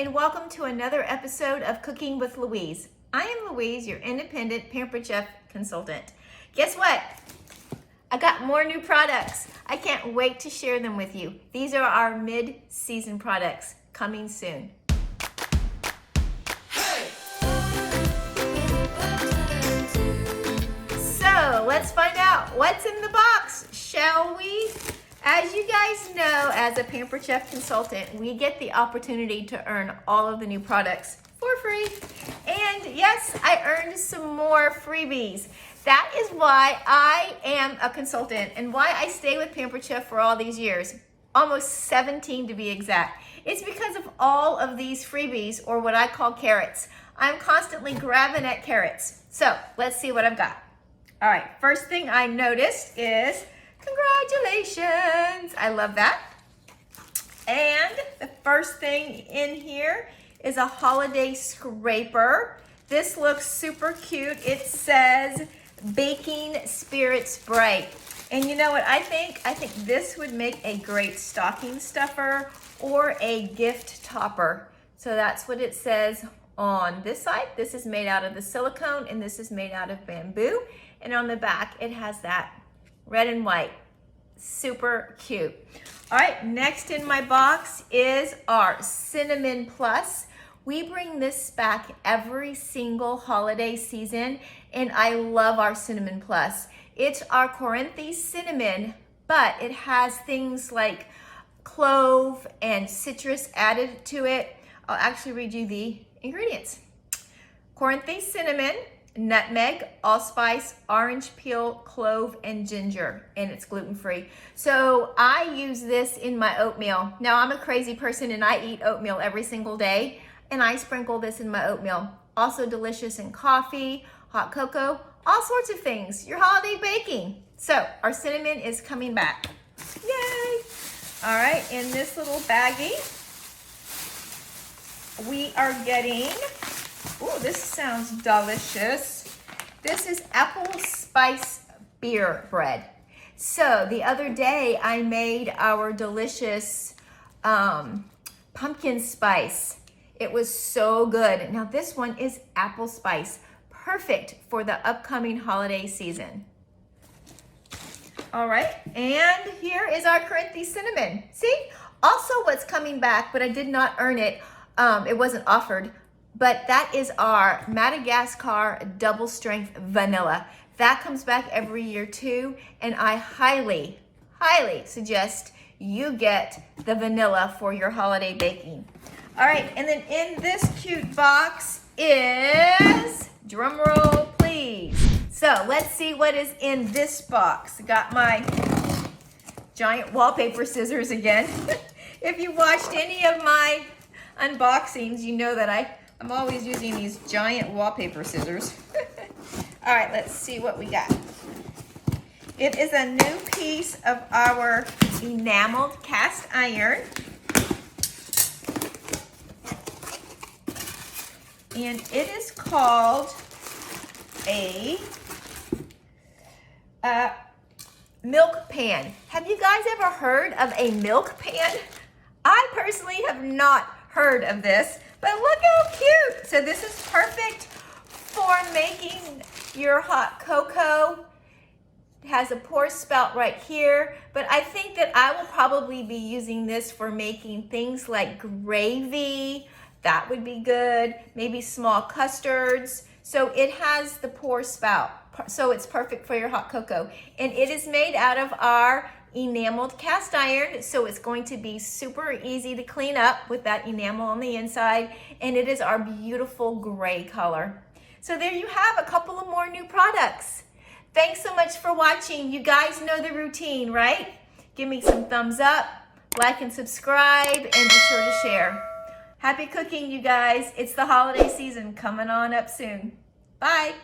and welcome to another episode of Cooking with Louise. I am Louise, your Independent Pampered Chef consultant. Guess what? I got more new products. I can't wait to share them with you. These are our mid-season products coming soon. So let's find out what's in the box, shall we? As you guys know, as a Pampered Chef consultant, we get the opportunity to earn all of the new products for free. And yes, I earned some more freebies. That is why I am a consultant and why I stay with Pampered Chef for all these years, almost 17 to be exact. It's because of all of these freebies, or what I call carrots. I'm constantly grabbing at carrots. So let's see what I've got. All right, first thing I noticed is congratulations. I love that. And the first thing in here is a holiday scraper. This looks super cute. It says Baking Spirits Bright. And you know what I think? I think this would make a great stocking stuffer or a gift topper. So that's what it says on this side. This is made out of the silicone and this is made out of bamboo. And on the back, it has that red and white. Super cute. All right, next in my box is our Cinnamon Plus. We bring this back every single holiday season, and I love our Cinnamon Plus. It's our Corinthi cinnamon, but it has things like clove and citrus added to it. I'll actually read you the ingredients. Corinthi cinnamon, nutmeg, allspice, orange peel, clove, and ginger, and it's gluten-free. So I use this in my oatmeal. Now I'm a crazy person and I eat oatmeal every single day, and I sprinkle this in my oatmeal. Also delicious in coffee, hot cocoa, all sorts of things. Your holiday baking. So our cinnamon is coming back. Yay! All right, in this little baggie, we are getting, oh, this sounds delicious. This is apple spice beer bread. So the other day I made our delicious pumpkin spice. It was so good. Now this one is apple spice, perfect for the upcoming holiday season. All right, and here is our Corinthi cinnamon. See, also what's coming back, but I did not earn it. It wasn't offered. But that is our Madagascar double strength vanilla. That comes back every year too, and I highly, highly suggest you get the vanilla for your holiday baking. All right, and then in this cute box is, drum roll please. So let's see what is in this box. Got my giant wallpaper scissors again. If you watched any of my unboxings, you know that I'm always using these giant wallpaper scissors. All right, let's see what we got. It is a new piece of our enameled cast iron. And it is called a milk pan. Have you guys ever heard of a milk pan? I personally have not heard of this. But look how cute. So this is perfect for making your hot cocoa. It has a pour spout right here, but I think that I will probably be using this for making things like gravy. That would be good. Maybe small custards. So it has the pour spout, so it's perfect for your hot cocoa. And it is made out of our enameled cast iron, so it's going to be super easy to clean up with that enamel on the inside, and it is our beautiful gray color. So there you have a couple of more new products. Thanks so much for watching. You guys know the routine, right? Give me some thumbs up, like and subscribe, and be sure to share. Happy cooking, you guys. It's the holiday season coming on up soon. Bye.